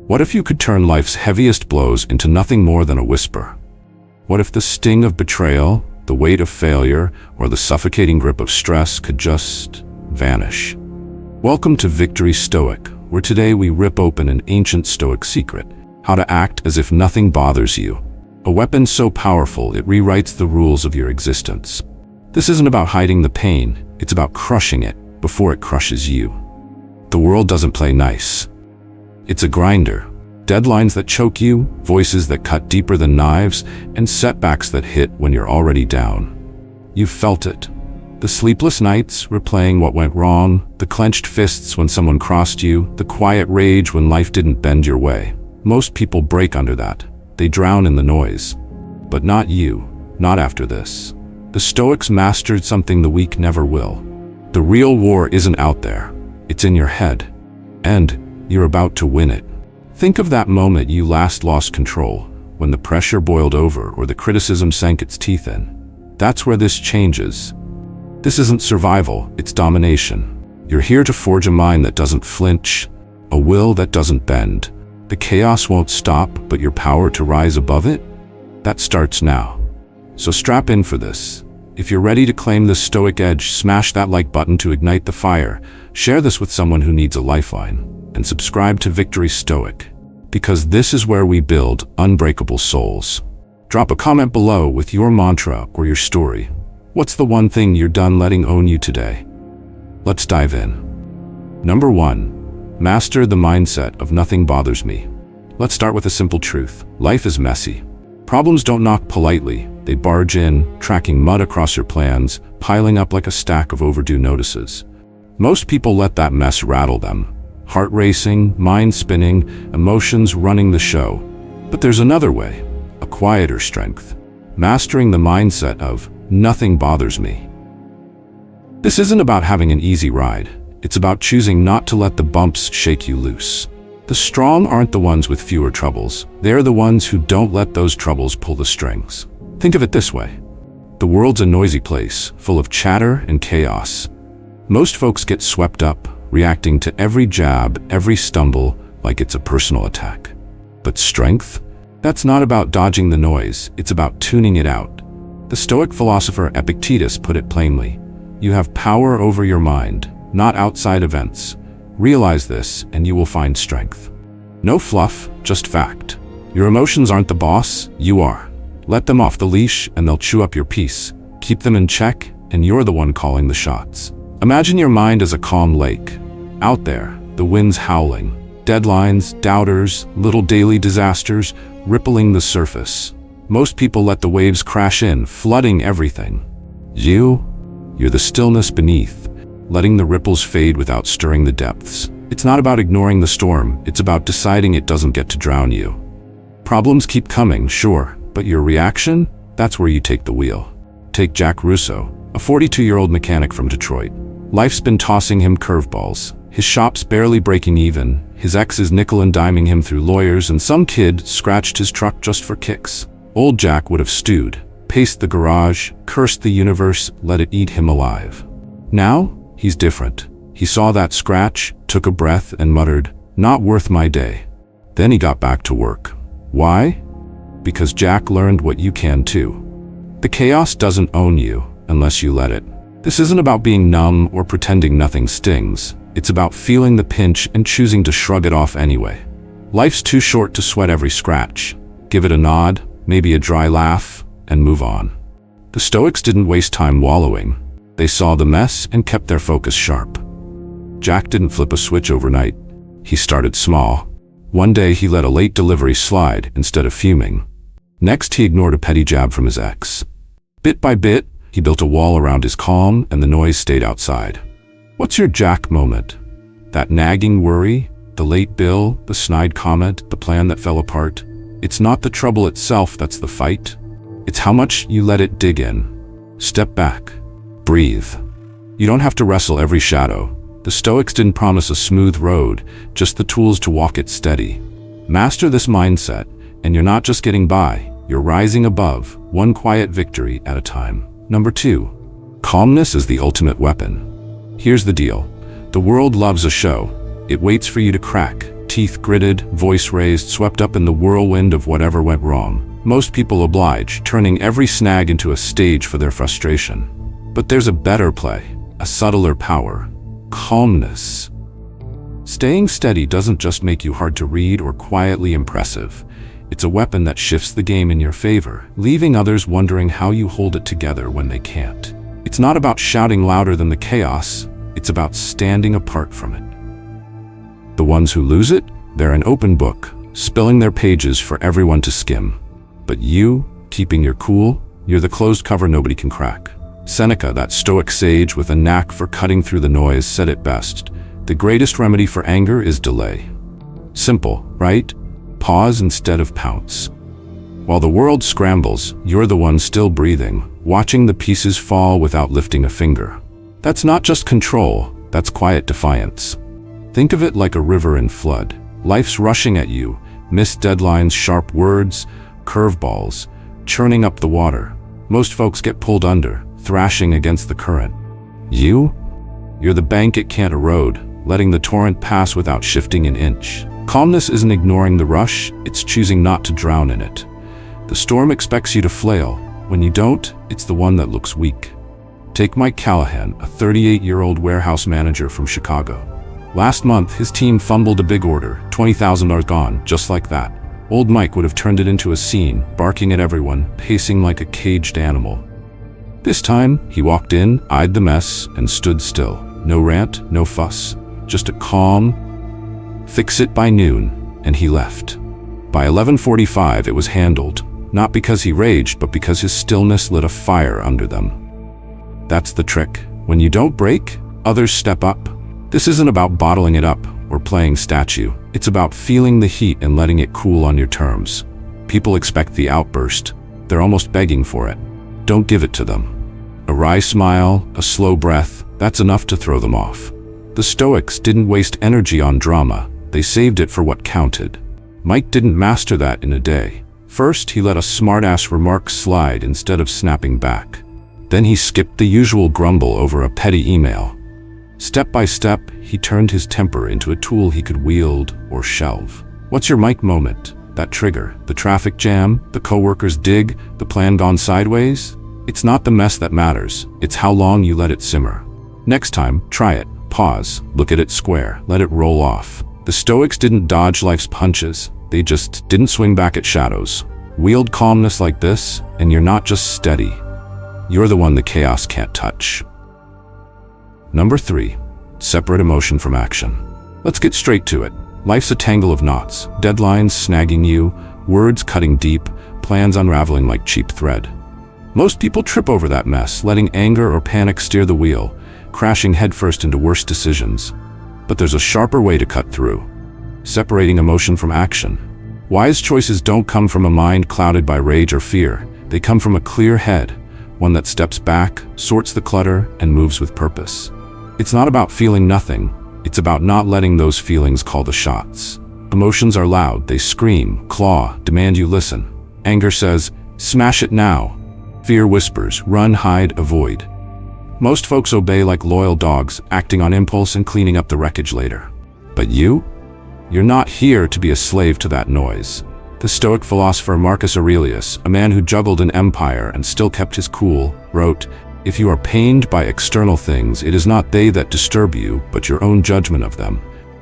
What if you could turn life's heaviest blows into nothing more than a whisper? What if the sting of betrayal, the weight of failure, or the suffocating grip of stress could just vanish? Welcome to Victory Stoic, where today we rip open an ancient Stoic secret: how to act as if nothing bothers you. A weapon so powerful it rewrites the rules of your existence. This isn't about hiding the pain, it's about crushing it before it crushes you. The world doesn't play nice. It's a grinder. Deadlines that choke you, voices that cut deeper than knives, and setbacks that hit when you're already down. You've felt it. The sleepless nights replaying what went wrong, the clenched fists when someone crossed you, the quiet rage when life didn't bend your way. Most people break under that. They drown in the noise. But not you. Not after this. The Stoics mastered something the weak never will. The real war isn't out there. It's in your head. And you're about to win it. Think of that moment you last lost control, when the pressure boiled over or the criticism sank its teeth in. That's where this changes. This isn't survival, it's domination. You're here to forge a mind that doesn't flinch, a will that doesn't bend. The chaos won't stop, but your power to rise above it? That starts now. So strap in for this. If you're ready to claim the Stoic Edge, smash that like button to ignite the fire, share this with someone who needs a lifeline, and subscribe to Victory Stoic, because this is where we build unbreakable souls. Drop a comment below with your mantra or your story. What's the one thing you're done letting own you today? Let's dive in. Number 1. Master the mindset of nothing bothers me. Let's start with a simple truth. Life is messy. Problems don't knock politely. They barge in, tracking mud across your plans, piling up like a stack of overdue notices. Most people let that mess rattle them. Heart racing, mind spinning, emotions running the show. But there's another way, a quieter strength. Mastering the mindset of nothing bothers me. This isn't about having an easy ride. It's about choosing not to let the bumps shake you loose. The strong aren't the ones with fewer troubles. They're the ones who don't let those troubles pull the strings. Think of it this way. The world's a noisy place, full of chatter and chaos. Most folks get swept up, reacting to every jab, every stumble, like it's a personal attack. But strength? That's not about dodging the noise, it's about tuning it out. The Stoic philosopher Epictetus put it plainly. You have power over your mind, not outside events. Realize this, and you will find strength. No fluff, just fact. Your emotions aren't the boss, you are. Let them off the leash, and they'll chew up your peace. Keep them in check, and you're the one calling the shots. Imagine your mind as a calm lake. Out there, the wind's howling. Deadlines, doubters, little daily disasters, rippling the surface. Most people let the waves crash in, flooding everything. You're the stillness beneath, letting the ripples fade without stirring the depths. It's not about ignoring the storm, it's about deciding it doesn't get to drown you. Problems keep coming, sure, but your reaction? That's where you take the wheel. Take Jack Russo, a 42-year-old mechanic from Detroit. Life's been tossing him curveballs. His shop's barely breaking even, his ex is nickel and diming him through lawyers, and some kid scratched his truck just for kicks. Old Jack would have stewed, paced the garage, cursed the universe, let it eat him alive. Now, he's different. He saw that scratch, took a breath, and muttered, "Not worth my day." Then he got back to work. Why? Because Jack learned what you can too. The chaos doesn't own you unless you let it. This isn't about being numb or pretending nothing stings. It's about feeling the pinch and choosing to shrug it off anyway. Life's too short to sweat every scratch. Give it a nod, maybe a dry laugh, and move on. The Stoics didn't waste time wallowing. They saw the mess and kept their focus sharp. Jack didn't flip a switch overnight. He started small. One day he let a late delivery slide instead of fuming. Next he ignored a petty jab from his ex. Bit by bit, he built a wall around his calm and the noise stayed outside. What's your Jack moment? That nagging worry? The late bill? The snide comment? The plan that fell apart? It's not the trouble itself that's the fight. It's how much you let it dig in. Step back. Breathe. You don't have to wrestle every shadow. The Stoics didn't promise a smooth road, just the tools to walk it steady. Master this mindset, and you're not just getting by, you're rising above, one quiet victory at a time. Number 2. Calmness is the ultimate weapon. Here's the deal. The world loves a show. It waits for you to crack, teeth gritted, voice raised, swept up in the whirlwind of whatever went wrong. Most people oblige, turning every snag into a stage for their frustration. But there's a better play, a subtler power: calmness. Staying steady doesn't just make you hard to read or quietly impressive. It's a weapon that shifts the game in your favor, leaving others wondering how you hold it together when they can't. It's not about shouting louder than the chaos, it's about standing apart from it. The ones who lose it, they're an open book, spilling their pages for everyone to skim. But you, keeping your cool, you're the closed cover nobody can crack. Seneca, that Stoic sage with a knack for cutting through the noise, said it best: the greatest remedy for anger is delay. Simple, right? Pause instead of pounce. While the world scrambles, you're the one still breathing, watching the pieces fall without lifting a finger. That's not just control, that's quiet defiance. Think of it like a river in flood. Life's rushing at you, missed deadlines, sharp words, curveballs, churning up the water. Most folks get pulled under, thrashing against the current. You're the bank it can't erode, letting the torrent pass without shifting an inch. Calmness isn't ignoring the rush, it's choosing not to drown in it. The storm expects you to flail. When you don't, it's the one that looks weak. Take Mike Callahan, a 38-year-old warehouse manager from Chicago. Last month, his team fumbled a big order, $20,000 gone, just like that. Old Mike would have turned it into a scene, barking at everyone, pacing like a caged animal. This time, he walked in, eyed the mess, and stood still. No rant, no fuss, just a calm, fix it by noon, and he left. By 11:45, it was handled, not because he raged, but because his stillness lit a fire under them. That's the trick. When you don't break, others step up. This isn't about bottling it up or playing statue. It's about feeling the heat and letting it cool on your terms. People expect the outburst. They're almost begging for it. Don't give it to them. A wry smile, a slow breath, that's enough to throw them off. The Stoics didn't waste energy on drama. They saved it for what counted. Mike didn't master that in a day. First, he let a smartass remark slide instead of snapping back. Then he skipped the usual grumble over a petty email. Step by step, he turned his temper into a tool he could wield or shelve. What's your Mike moment? That trigger, the traffic jam, the coworker's dig, the plan gone sideways? It's not the mess that matters, it's how long you let it simmer. Next time, try it. Pause, look at it square, let it roll off. The Stoics didn't dodge life's punches, they just didn't swing back at shadows. Wield calmness like this, and you're not just steady. You're the one the chaos can't touch. Number 3, separate emotion from action. Let's get straight to it. Life's a tangle of knots, deadlines snagging you, words cutting deep, plans unraveling like cheap thread. Most people trip over that mess, letting anger or panic steer the wheel, crashing headfirst into worse decisions. But there's a sharper way to cut through. Separating emotion from action. Wise choices don't come from a mind clouded by rage or fear. They come from a clear head, one that steps back, sorts the clutter, and moves with purpose. It's not about feeling nothing. It's about not letting those feelings call the shots. Emotions are loud. They scream, claw, demand you listen. Anger says, smash it now. Fear whispers, run, hide, avoid. Most folks obey like loyal dogs, acting on impulse and cleaning up the wreckage later. But you're not here to be a slave to that noise. The Stoic philosopher Marcus Aurelius, a man who juggled an empire and still kept his cool, wrote, "If you are pained by external things, it is not they that disturb you, but your own judgment of them,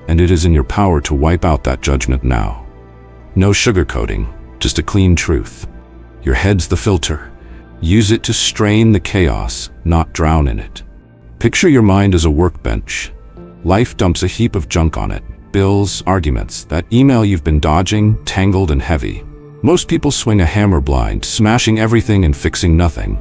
and it is in your power to wipe out that judgment now." No sugarcoating, just a clean truth. Your head's the filter. Use it to strain the chaos, not drown in it. Picture your mind as a workbench. Life dumps a heap of junk on it. Bills, arguments, that email you've been dodging, tangled and heavy. Most people swing a hammer blind, smashing everything and fixing nothing.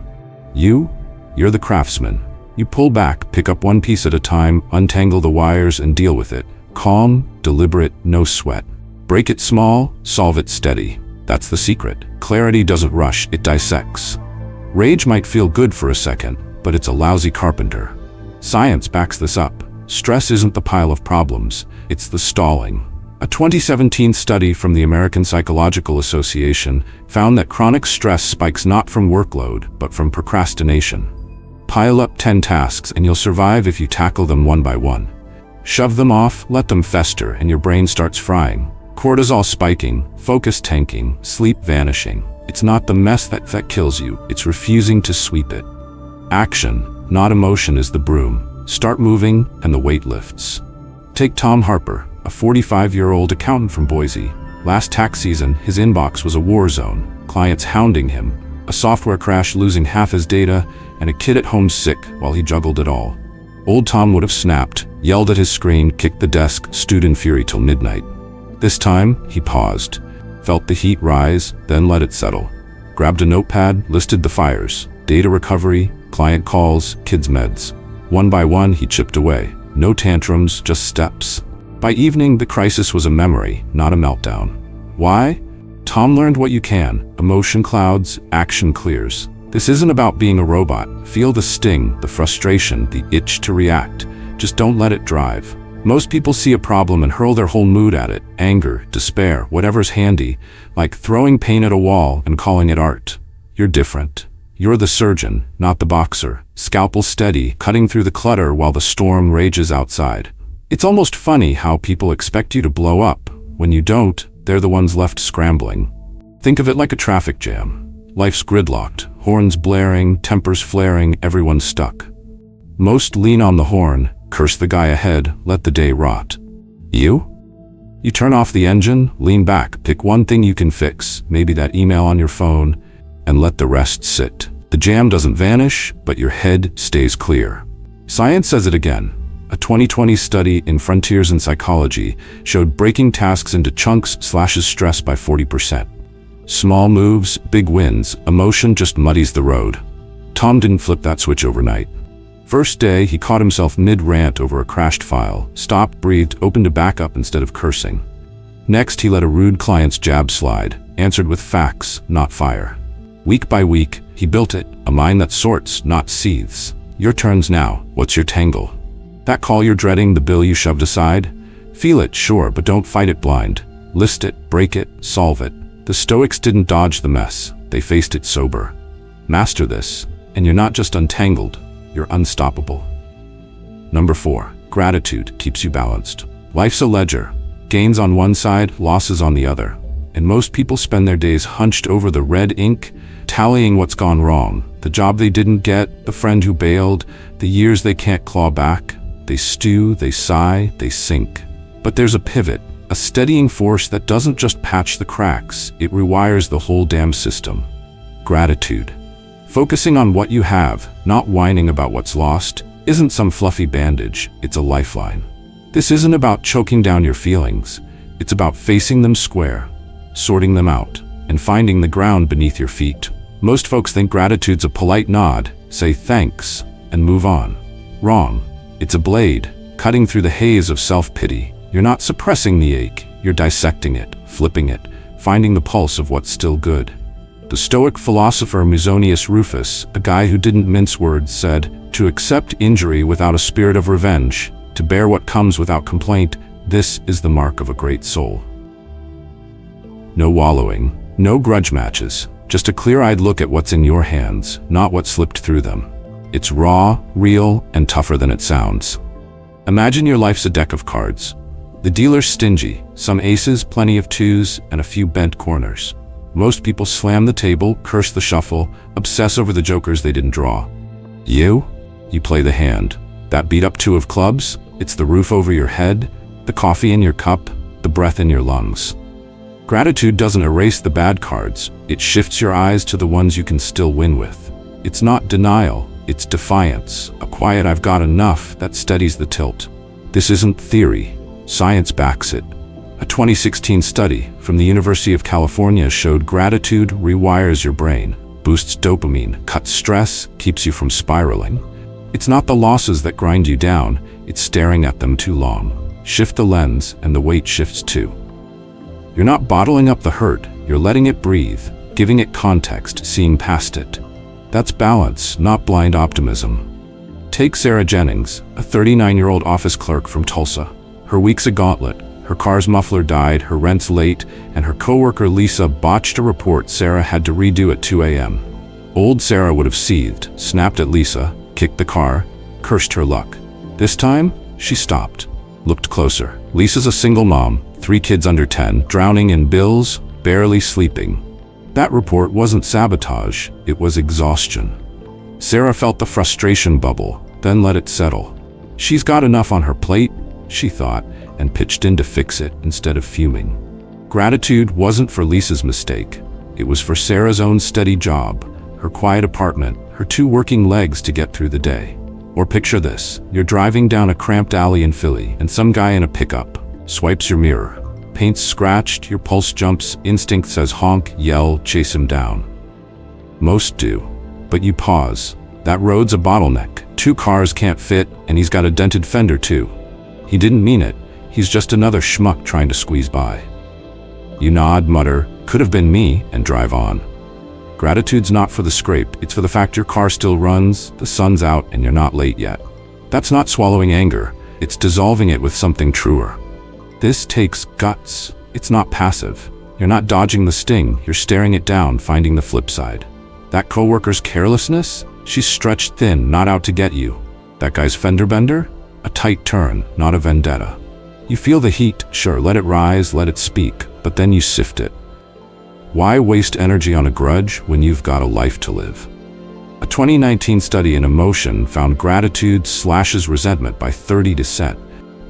You're the craftsman. You pull back, pick up one piece at a time, untangle the wires and deal with it. Calm, deliberate, no sweat. Break it small, solve it steady. That's the secret. Clarity doesn't rush, it dissects. Rage might feel good for a second, but it's a lousy carpenter. Science backs this up. Stress isn't the pile of problems, it's the stalling. A 2017 study from the American Psychological Association found that chronic stress spikes not from workload, but from procrastination. Pile up 10 tasks and you'll survive if you tackle them one by one. Shove them off, let them fester, and your brain starts frying. Cortisol spiking, focus tanking, sleep vanishing. It's not the mess that kills you, it's refusing to sweep it. Action, not emotion, is the broom. Start moving, and the weight lifts. Take Tom Harper, a 45-year-old accountant from Boise. Last tax season, his inbox was a war zone. Clients hounding him, a software crash losing half his data, and a kid at home sick while he juggled it all. Old Tom would have snapped, yelled at his screen, kicked the desk, stewed in fury till midnight. This time, he paused, felt the heat rise, then let it settle. Grabbed a notepad, listed the fires: data recovery, client calls, kids' meds. One by one, he chipped away. No tantrums, just steps. By evening, the crisis was a memory, not a meltdown. Why? Tom learned what you can. Emotion clouds, action clears. This isn't about being a robot. Feel the sting, the frustration, the itch to react. Just don't let it drive. Most people see a problem and hurl their whole mood at it. Anger, despair, whatever's handy, like throwing paint at a wall and calling it art. You're different. You're the surgeon, not the boxer. Scalpel steady, cutting through the clutter while the storm rages outside. It's almost funny how people expect you to blow up. When you don't, they're the ones left scrambling. Think of it like a traffic jam. Life's gridlocked, horns blaring, tempers flaring, everyone's stuck. Most lean on the horn, curse the guy ahead, let the day rot. You? You turn off the engine, lean back, pick one thing you can fix, maybe that email on your phone, and let the rest sit. The jam doesn't vanish, but your head stays clear. Science says it again. A 2020 study in Frontiers in Psychology showed breaking tasks into chunks slashes stress by 40%. Small moves, big wins, emotion just muddies the road. Tom didn't flip that switch overnight. First day, he caught himself mid-rant over a crashed file, stopped, breathed, opened a backup instead of cursing. Next, he let a rude client's jab slide, answered with facts, not fire. Week by week, he built it, a mind that sorts, not seethes. Your turn's now. What's your tangle? That call you're dreading, the bill you shoved aside? Feel it, sure, but don't fight it blind. List it, break it, solve it. The Stoics didn't dodge the mess, they faced it sober. Master this, and you're not just untangled, you're unstoppable. Number 4, gratitude keeps you balanced. Life's a ledger, gains on one side, losses on the other. And most people spend their days hunched over the red ink, tallying what's gone wrong. The job they didn't get, the friend who bailed, the years they can't claw back. They stew, they sigh, they sink. But there's a pivot, a steadying force that doesn't just patch the cracks, it rewires the whole damn system. Gratitude. Focusing on what you have, not whining about what's lost, isn't some fluffy bandage, it's a lifeline. This isn't about choking down your feelings, it's about facing them square, sorting them out, and finding the ground beneath your feet. Most folks think gratitude's a polite nod, say thanks, and move on. Wrong. It's a blade, cutting through the haze of self-pity. You're not suppressing the ache, you're dissecting it, flipping it, finding the pulse of what's still good. The Stoic philosopher Musonius Rufus, a guy who didn't mince words, said, "To accept injury without a spirit of revenge, to bear what comes without complaint, this is the mark of a great soul." No wallowing, no grudge matches, just a clear-eyed look at what's in your hands, not what slipped through them. It's raw, real, and tougher than it sounds. Imagine your life's a deck of cards. The dealer's stingy, some aces, plenty of twos, and a few bent corners. Most people slam the table, curse the shuffle, obsess over the jokers they didn't draw. You play the hand. That beat-up 2 of clubs, it's the roof over your head, the coffee in your cup, the breath in your lungs. Gratitude doesn't erase the bad cards, it shifts your eyes to the ones you can still win with. It's not denial, it's defiance, a quiet "I've got enough" that steadies the tilt. This isn't theory, science backs it. A 2016 study from the University of California showed gratitude rewires your brain, boosts dopamine, cuts stress, keeps you from spiraling. It's not the losses that grind you down, it's staring at them too long. Shift the lens and the weight shifts too. You're not bottling up the hurt, you're letting it breathe, giving it context, seeing past it. That's balance, not blind optimism. Take Sarah Jennings, a 39-year-old office clerk from Tulsa. Her week's a gauntlet. Her car's muffler died, her rent's late, and her coworker Lisa botched a report Sarah had to redo at 2 a.m. Old Sarah would have seethed, snapped at Lisa, kicked the car, cursed her luck. This time, she stopped. Looked closer. Lisa's a single mom, 3 kids under 10, drowning in bills, barely sleeping. That report wasn't sabotage, it was exhaustion. Sarah felt the frustration bubble, then let it settle. She's got enough on her plate, she thought, and pitched in to fix it instead of fuming. Gratitude wasn't for Lisa's mistake. It was for Sarah's own steady job, her quiet apartment, her 2 working legs to get through the day. Or picture this, you're driving down a cramped alley in Philly, and some guy in a pickup swipes your mirror. Paint's scratched, your pulse jumps, instinct says honk, yell, chase him down. Most do. But you pause. That road's a bottleneck. 2 cars can't fit, and he's got a dented fender too. He didn't mean it. He's just another schmuck trying to squeeze by. You nod, mutter, could have been me, and drive on. Gratitude's not for the scrape, it's for the fact your car still runs, the sun's out, and you're not late yet. That's not swallowing anger, it's dissolving it with something truer. This takes guts. It's not passive. You're not dodging the sting, you're staring it down, finding the flip side. That coworker's carelessness? She's stretched thin, not out to get you. That guy's fender bender? A tight turn, not a vendetta. You feel the heat, sure, let it rise, let it speak, but then you sift it. Why waste energy on a grudge when you've got a life to live? A 2019 study in emotion found gratitude slashes resentment by 30%.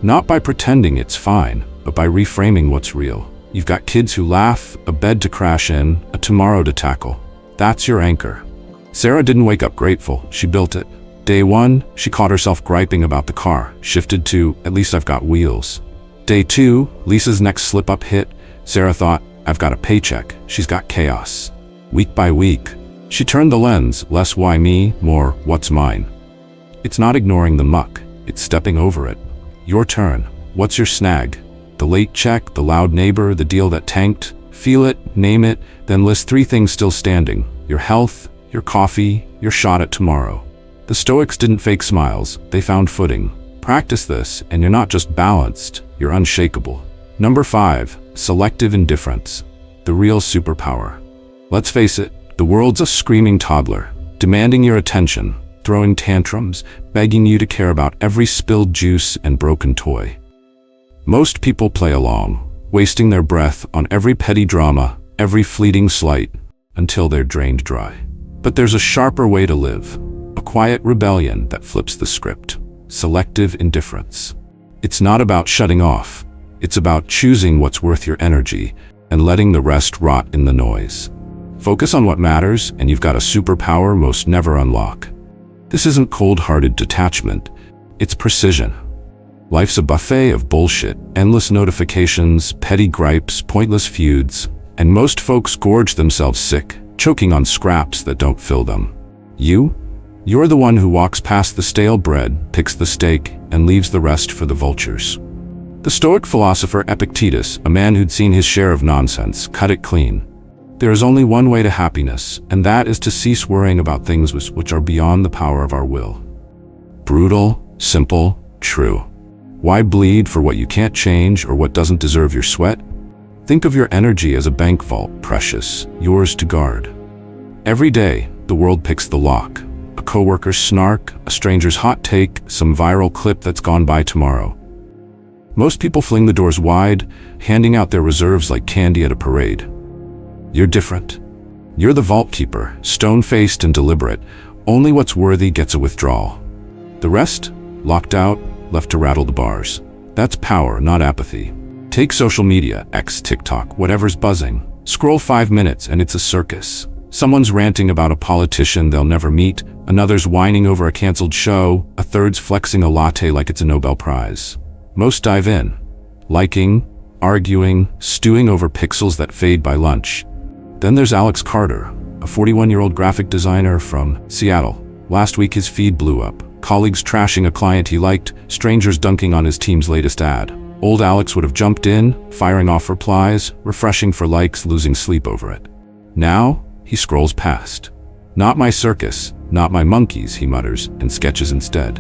Not by pretending it's fine, but by reframing what's real. You've got kids who laugh, a bed to crash in, a tomorrow to tackle. That's your anchor. Sarah didn't wake up grateful, she built it. Day 1, she caught herself griping about the car, shifted to, at least I've got wheels. Day 2, Lisa's next slip-up hit. Sarah thought, I've got a paycheck, she's got chaos. Week by week, she turned the lens, less why me, more what's mine. It's not ignoring the muck, it's stepping over it. Your turn. What's your snag? The late check, the loud neighbor, the deal that tanked? Feel it, name it, then list 3 things still standing. Your health, your coffee, your shot at tomorrow. The Stoics didn't fake smiles, they found footing. Practice this, and you're not just balanced, you're unshakable. Number 5, selective indifference. The real superpower. Let's face it, the world's a screaming toddler, demanding your attention, throwing tantrums, begging you to care about every spilled juice and broken toy. Most people play along, wasting their breath on every petty drama, every fleeting slight, until they're drained dry. But there's a sharper way to live, a quiet rebellion that flips the script. Selective indifference. It's not about shutting off, it's about choosing what's worth your energy and letting the rest rot in the noise. Focus on what matters, and you've got a superpower most never unlock. This isn't cold-hearted detachment, it's precision. Life's a buffet of bullshit, endless notifications, petty gripes, pointless feuds, and most folks gorge themselves sick, choking on scraps that don't fill them. You're the one who walks past the stale bread, picks the steak, and leaves the rest for the vultures. The Stoic philosopher Epictetus, a man who'd seen his share of nonsense, cut it clean. There is only one way to happiness, and that is to cease worrying about things which are beyond the power of our will. Brutal, simple, true. Why bleed for what you can't change or what doesn't deserve your sweat? Think of your energy as a bank vault, precious, yours to guard. Every day, the world picks the lock. A coworker's snark, a stranger's hot take, some viral clip that's gone by tomorrow. Most people fling the doors wide, handing out their reserves like candy at a parade. You're different. You're the vault keeper, stone-faced and deliberate. Only what's worthy gets a withdrawal. The rest, locked out, left to rattle the bars. That's power, not apathy. Take social media, X, TikTok, whatever's buzzing. Scroll 5 minutes and it's a circus. Someone's ranting about a politician they'll never meet, another's whining over a canceled show, a third's flexing a latte like it's a Nobel Prize. Most dive in, liking, arguing, stewing over pixels that fade by lunch. Then there's Alex Carter, a 41-year-old graphic designer from Seattle. Last week his feed blew up. Colleagues trashing a client he liked, strangers dunking on his team's latest ad. Old Alex would have jumped in, firing off replies, refreshing for likes, losing sleep over it. Now, he scrolls past. Not my circus, not my monkeys, he mutters, and sketches instead.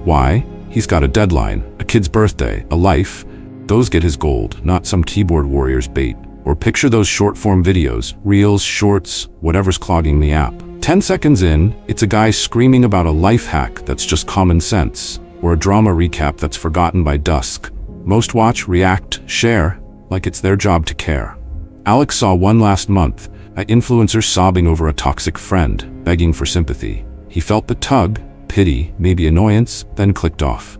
Why? He's got a deadline, a kid's birthday, a life. Those get his gold, not some keyboard warrior's bait. Or picture those short-form videos, reels, shorts, whatever's clogging the app. 10 seconds in, it's a guy screaming about a life hack that's just common sense. or a drama recap that's forgotten by dusk. Most watch, react, share, like it's their job to care. Alex saw one last month, an influencer sobbing over a toxic friend, begging for sympathy. He felt the tug, pity, maybe annoyance, then clicked off.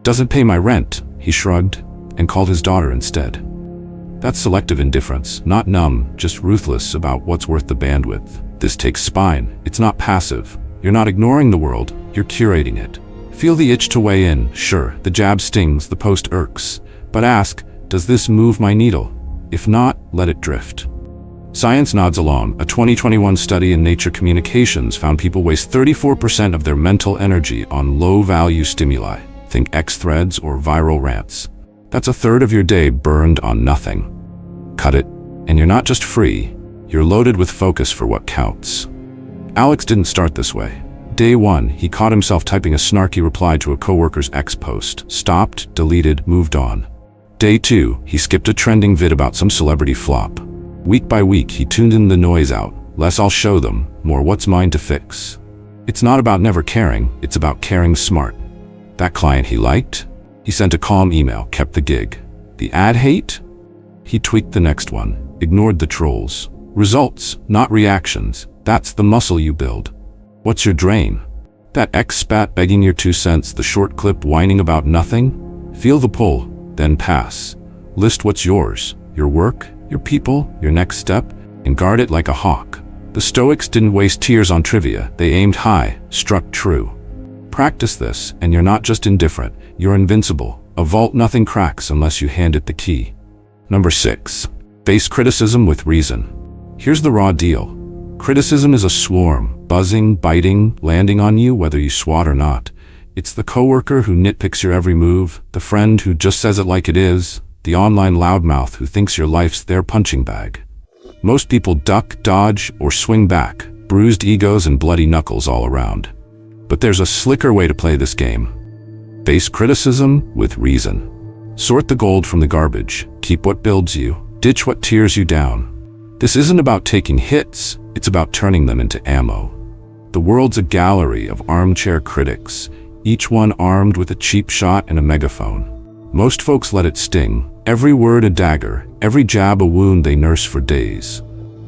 "Doesn't pay my rent," he shrugged, and called his daughter instead. That's selective indifference, not numb, just ruthless about what's worth the bandwidth. This takes spine. It's not passive. You're not ignoring the world, you're curating it. Feel the itch to weigh in. Sure, the jab stings, the post irks. But ask, does this move my needle? If not, let it drift. Science nods along. A 2021 study in Nature Communications found people waste 34% of their mental energy on low-value stimuli. Think X threads or viral rants. That's a third of your day burned on nothing. Cut it, and you're not just free, you're loaded with focus for what counts. Alex didn't start this way. Day one, he caught himself typing a snarky reply to a coworker's X post, stopped, deleted, moved on. Day two, he skipped a trending vid about some celebrity flop. Week by week, he tuned in the noise out. Less I'll show them, more what's mine to fix. It's not about never caring, it's about caring smart. That client he liked? He sent a calm email, kept the gig. The ad hate? He tweaked the next one, ignored the trolls. Results, not reactions. That's the muscle you build. What's your drain? That expat begging your 2 cents, the short clip whining about nothing? Feel the pull, then pass. List what's yours, your work, your people, your next step, and guard it like a hawk. The Stoics didn't waste tears on trivia. They aimed high, struck true. Practice this, and you're not just indifferent, you're invincible. A vault nothing cracks unless you hand it the key. Number 6. Face criticism with reason. Here's the raw deal. Criticism is a swarm, buzzing, biting, landing on you whether you swat or not. It's the coworker who nitpicks your every move, the friend who just says it like it is, the online loudmouth who thinks your life's their punching bag. Most people duck, dodge, or swing back, bruised egos and bloody knuckles all around. But there's a slicker way to play this game. Face criticism with reason. Sort the gold from the garbage, keep what builds you, ditch what tears you down. This isn't about taking hits, it's about turning them into ammo. The world's a gallery of armchair critics, each one armed with a cheap shot and a megaphone. Most folks let it sting, every word a dagger, every jab a wound they nurse for days.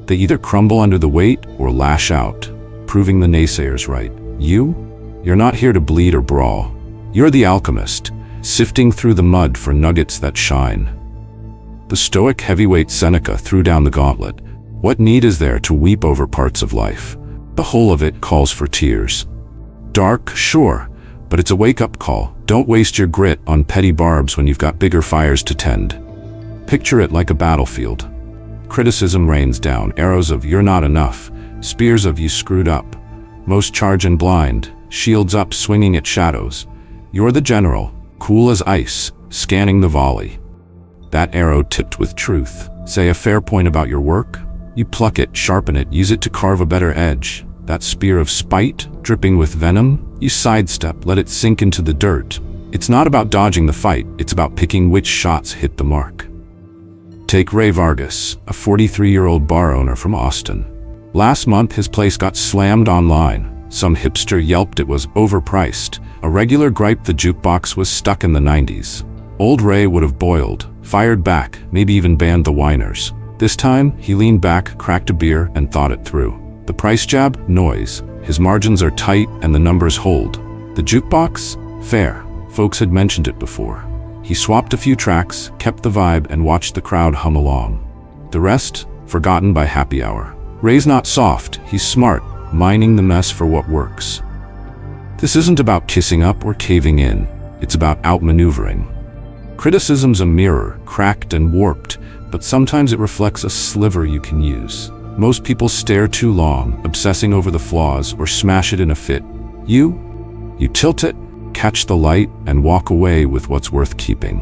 They either crumble under the weight or lash out, proving the naysayers right. You're not here to bleed or brawl. You're the alchemist, sifting through the mud for nuggets that shine. The Stoic heavyweight Seneca threw down the gauntlet. What need is there to weep over parts of life? The whole of it calls for tears. Dark, sure, but it's a wake-up call. Don't waste your grit on petty barbs when you've got bigger fires to tend. Picture it like a battlefield. Criticism rains down, arrows of "you're not enough," spears of "you screwed up." Most charge in blind, shields up swinging at shadows. You're the general, cool as ice, scanning the volley. That arrow tipped with truth. Say a fair point about your work. You pluck it, sharpen it, use it to carve a better edge. That spear of spite, dripping with venom, you sidestep, let it sink into the dirt. It's not about dodging the fight, it's about picking which shots hit the mark. Take Ray Vargas, a 43-year-old bar owner from Austin. Last month, his place got slammed online. Some hipster yelped it was overpriced. A regular griped the jukebox was stuck in the 90s. Old Ray would have boiled, fired back, maybe even banned the whiners. This time, he leaned back, cracked a beer, and thought it through. The price jab? Noise. His margins are tight and the numbers hold. The jukebox? Fair. Folks had mentioned it before. He swapped a few tracks, kept the vibe, and watched the crowd hum along. The rest? Forgotten by happy hour. Ray's not soft, he's smart, mining the mess for what works. This isn't about kissing up or caving in. It's about outmaneuvering. Criticism's a mirror, cracked and warped, but sometimes it reflects a sliver you can use. Most people stare too long, obsessing over the flaws, or smash it in a fit. You tilt it, catch the light, and walk away with what's worth keeping.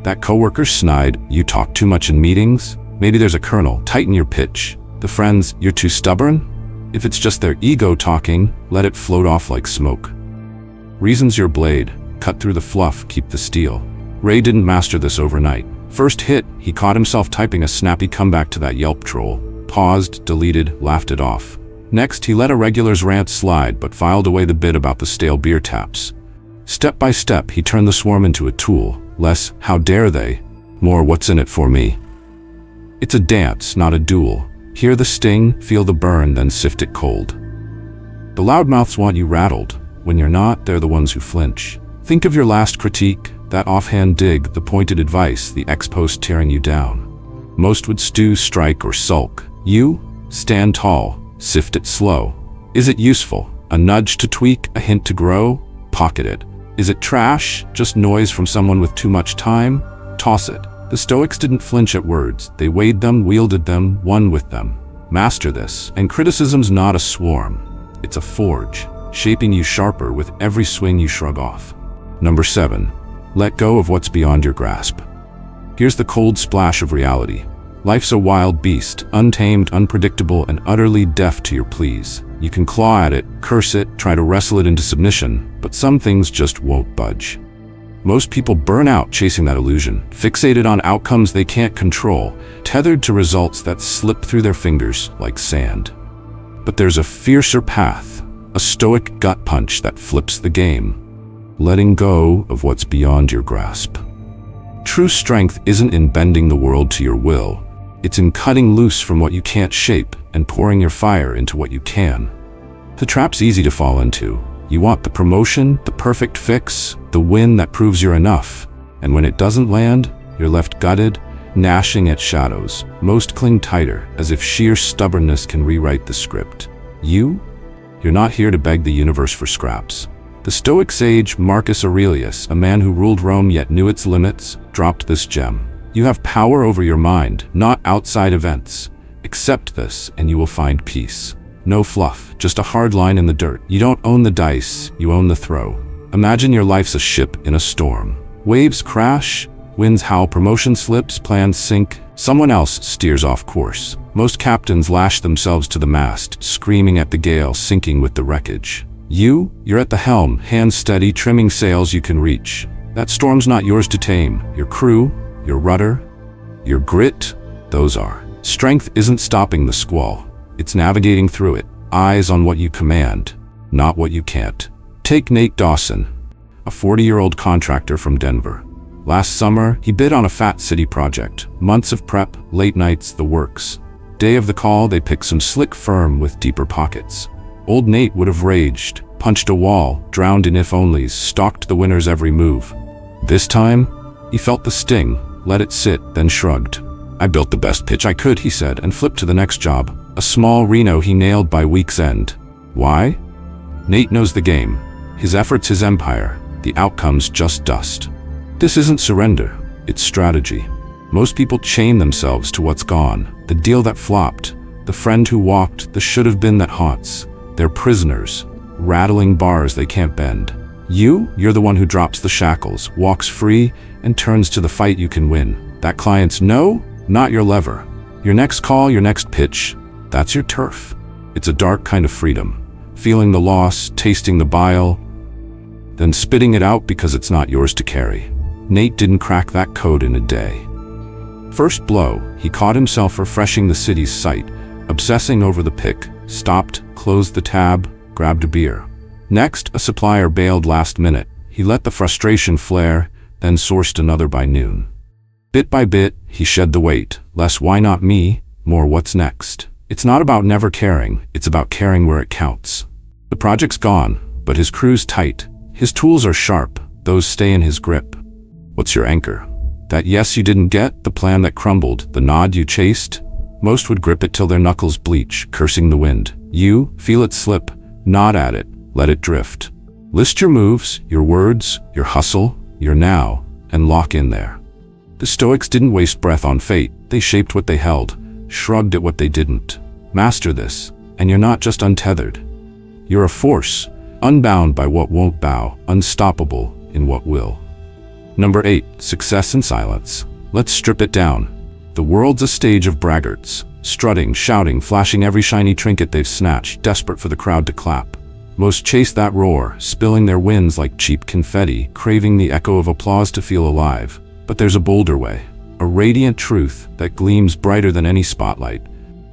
That coworker snide, "You talk too much in meetings." Maybe there's a kernel, tighten your pitch. The friends, "You're too stubborn." If it's just their ego talking, let it float off like smoke. Reason's your blade, cut through the fluff, keep the steel. Ray didn't master this overnight. First hit, he caught himself typing a snappy comeback to that Yelp troll. Paused, deleted, laughed it off. Next, he let a regular's rant slide but filed away the bit about the stale beer taps. Step by step, he turned the swarm into a tool. Less, how dare they? More, what's in it for me? It's a dance, not a duel. Hear the sting, feel the burn, then sift it cold. The loudmouths want you rattled. When you're not, they're the ones who flinch. Think of your last critique, that offhand dig, the pointed advice, the ex-post tearing you down. Most would stew, strike, or sulk. You? Stand tall. Sift it slow. Is it useful? A nudge to tweak, a hint to grow? Pocket it. Is it trash? Just noise from someone with too much time? Toss it. The Stoics didn't flinch at words. They weighed them, wielded them, won with them. Master this. And criticism's not a swarm. It's a forge, shaping you sharper with every swing you shrug off. Number 7. Let go of what's beyond your grasp. Here's the cold splash of reality. Life's a wild beast, untamed, unpredictable, and utterly deaf to your pleas. You can claw at it, curse it, try to wrestle it into submission, but some things just won't budge. Most people burn out chasing that illusion, fixated on outcomes they can't control, tethered to results that slip through their fingers like sand. But there's a fiercer path, a stoic gut punch that flips the game. Letting go of what's beyond your grasp. True strength isn't in bending the world to your will. It's in cutting loose from what you can't shape and pouring your fire into what you can. The trap's easy to fall into. You want the promotion, the perfect fix, the win that proves you're enough. And when it doesn't land, you're left gutted, gnashing at shadows. Most cling tighter, as if sheer stubbornness can rewrite the script. You're not here to beg the universe for scraps. The Stoic sage Marcus Aurelius, a man who ruled Rome yet knew its limits, dropped this gem. You have power over your mind, not outside events. Accept this, and you will find peace. No fluff, just a hard line in the dirt. You don't own the dice, you own the throw. Imagine your life's a ship in a storm. Waves crash, winds howl, promotion slips, plans sink. Someone else steers off course. Most captains lash themselves to the mast, screaming at the gale, sinking with the wreckage. You're at the helm, hands steady, trimming sails you can reach. That storm's not yours to tame. Your crew, your rudder, your grit, those are. Strength isn't stopping the squall. It's navigating through it. Eyes on what you command, not what you can't. Take Nate Dawson, a 40-year-old contractor from Denver. Last summer, he bid on a fat city project. Months of prep, late nights, the works. Day of the call, they picked some slick firm with deeper pockets. Old Nate would have raged, punched a wall, drowned in if-onlys, stalked the winner's every move. This time, he felt the sting, let it sit, then shrugged. I built the best pitch I could, he said, and flipped to the next job. A small Reno he nailed by week's end. Why? Nate knows the game. His effort's his empire. The outcome's just dust. This isn't surrender, it's strategy. Most people chain themselves to what's gone. The deal that flopped, the friend who walked, the should-have-been that haunts. They're prisoners, rattling bars they can't bend. You're the one who drops the shackles, walks free, and turns to the fight you can win. That client's no, not your lever. Your next call, your next pitch, that's your turf. It's a dark kind of freedom. Feeling the loss, tasting the bile, then spitting it out because it's not yours to carry. Nate didn't crack that code in a day. First blow, he caught himself refreshing the city's sight, obsessing over the pick, stopped, closed the tab, grabbed a beer. Next, a supplier bailed last minute. He let the frustration flare, then sourced another by noon. Bit by bit, he shed the weight. Less why not me, more what's next. It's not about never caring, it's about caring where it counts. The project's gone, but his crew's tight. His tools are sharp, those stay in his grip. What's your anchor? That yes you didn't get, the plan that crumbled, the nod you chased? Most would grip it till their knuckles bleach, cursing the wind. You feel it slip, nod at it, let it drift. List your moves, your words, your hustle, your now, and lock in there. The Stoics didn't waste breath on fate. They shaped what they held, shrugged at what they didn't. Master this, and you're not just untethered. You're a force, unbound by what won't bow, unstoppable in what will. Number 8, success in silence. Let's strip it down. The world's a stage of braggarts, strutting, shouting, flashing every shiny trinket they've snatched, desperate for the crowd to clap. Most chase that roar, spilling their wins like cheap confetti, craving the echo of applause to feel alive. But there's a bolder way, a radiant truth that gleams brighter than any spotlight.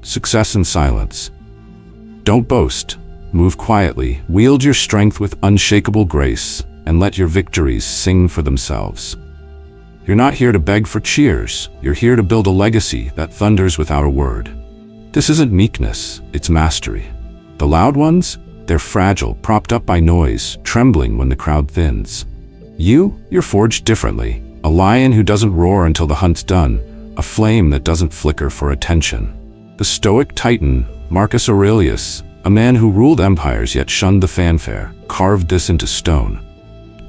Success in silence. Don't boast. Move quietly, wield your strength with unshakable grace, and let your victories sing for themselves. You're not here to beg for cheers. You're here to build a legacy that thunders without a word. This isn't meekness, it's mastery. The loud ones? They're fragile, propped up by noise, trembling when the crowd thins. You're forged differently. A lion who doesn't roar until the hunt's done. A flame that doesn't flicker for attention. The Stoic Titan, Marcus Aurelius, a man who ruled empires yet shunned the fanfare, carved this into stone.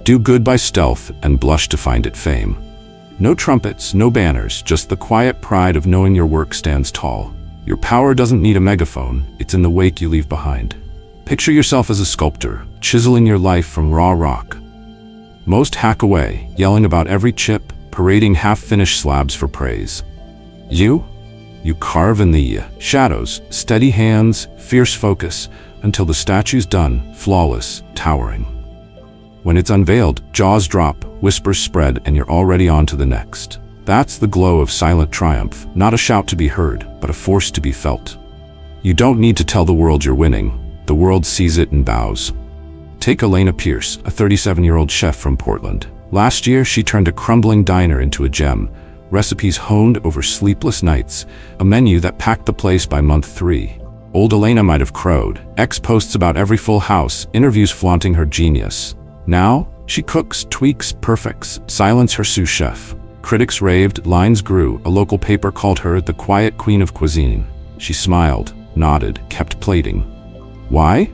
Do good by stealth and blush to find it fame. No trumpets, no banners, just the quiet pride of knowing your work stands tall. Your power doesn't need a megaphone, it's in the wake you leave behind. Picture yourself as a sculptor, chiseling your life from raw rock. Most hack away, yelling about every chip, parading half-finished slabs for praise. You carve in the shadows, steady hands, fierce focus, until the statue's done, flawless, towering. When it's unveiled, jaws drop, whispers spread, and you're already on to the next. That's the glow of silent triumph, not a shout to be heard, but a force to be felt. You don't need to tell the world you're winning. The world sees it and bows. Take Elena Pierce, a 37-year-old chef from Portland. Last year, she turned a crumbling diner into a gem. Recipes honed over sleepless nights, a menu that packed the place by month 3. Old Elena might have crowed, posts about every full house, interviews flaunting her genius. Now, she cooks, tweaks, perfects, silence her sous chef. Critics raved, lines grew, a local paper called her the quiet queen of cuisine. She smiled, nodded, kept plating. Why?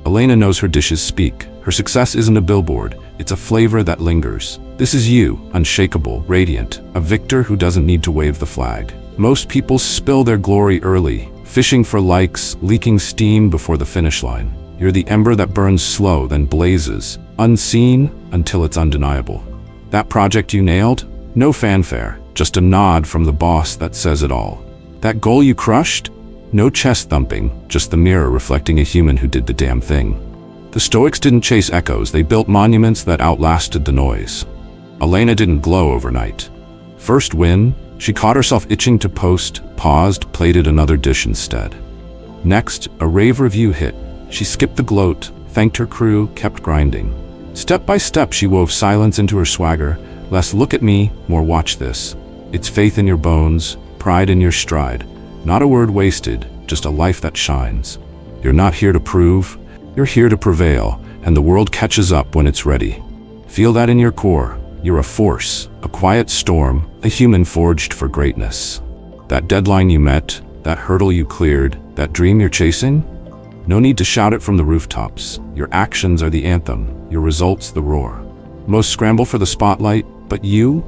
Elena knows her dishes speak. Her success isn't a billboard, it's a flavor that lingers. This is you, unshakable, radiant, a victor who doesn't need to wave the flag. Most people spill their glory early, fishing for likes, leaking steam before the finish line. You're the ember that burns slow, then blazes, unseen until it's undeniable. That project you nailed? No fanfare, just a nod from the boss that says it all. That goal you crushed? No chest thumping, just the mirror reflecting a human who did the damn thing. The Stoics didn't chase echoes, they built monuments that outlasted the noise. Elena didn't glow overnight. First win, she caught herself itching to post, paused, plated another dish instead. Next, a rave review hit. She skipped the gloat, thanked her crew, kept grinding. Step by step, she wove silence into her swagger. Less look at me, more watch this. It's faith in your bones, pride in your stride. Not a word wasted, just a life that shines. You're not here to prove, you're here to prevail, and the world catches up when it's ready. Feel that in your core. You're a force, a quiet storm, a human forged for greatness. That deadline you met, that hurdle you cleared, that dream you're chasing? No need to shout it from the rooftops. Your actions are the anthem, your results the roar. Most scramble for the spotlight, but you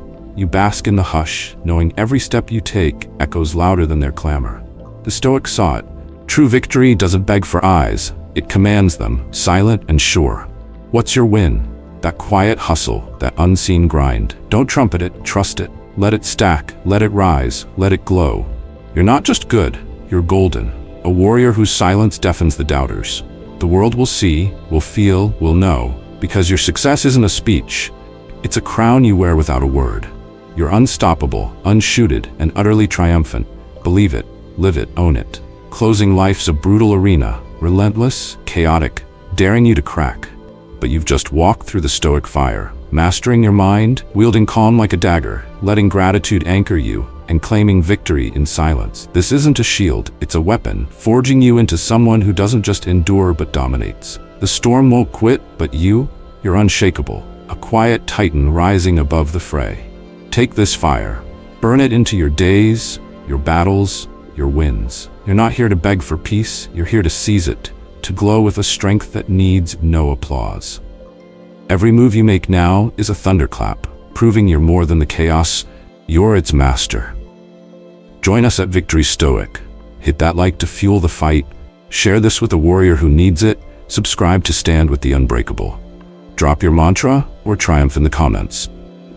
bask in the hush, knowing every step you take echoes louder than their clamor. The Stoics saw it. True victory doesn't beg for eyes, it commands them, silent and sure. What's your win? That quiet hustle, that unseen grind. Don't trumpet it, trust it. Let it stack, let it rise, let it glow. You're not just good, you're golden. A warrior whose silence deafens the doubters. The world will see, will feel, will know, because your success isn't a speech. It's a crown you wear without a word. You're unstoppable, unshooted, and utterly triumphant. Believe it, live it, own it. Closing life's a brutal arena, relentless, chaotic, daring you to crack. But you've just walked through the Stoic fire, mastering your mind, wielding calm like a dagger, letting gratitude anchor you, and claiming victory in silence. This isn't a shield, it's a weapon, forging you into someone who doesn't just endure but dominates. The storm won't quit, but you're unshakable, a quiet titan rising above the fray. Take this fire, burn it into your days, your battles, your wins. You're not here to beg for peace, you're here to seize it, to glow with a strength that needs no applause. Every move you make now is a thunderclap, proving you're more than the chaos, you're its master. Join us at Victory Stoic. Hit that like to fuel the fight, share this with a warrior who needs it, subscribe to stand with the unbreakable. Drop your mantra or triumph in the comments.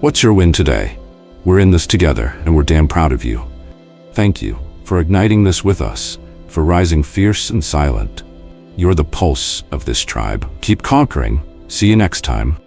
What's your win today? We're in this together and we're damn proud of you. Thank you for igniting this with us, for rising fierce and silent. You're the pulse of this tribe. Keep conquering. See you next time.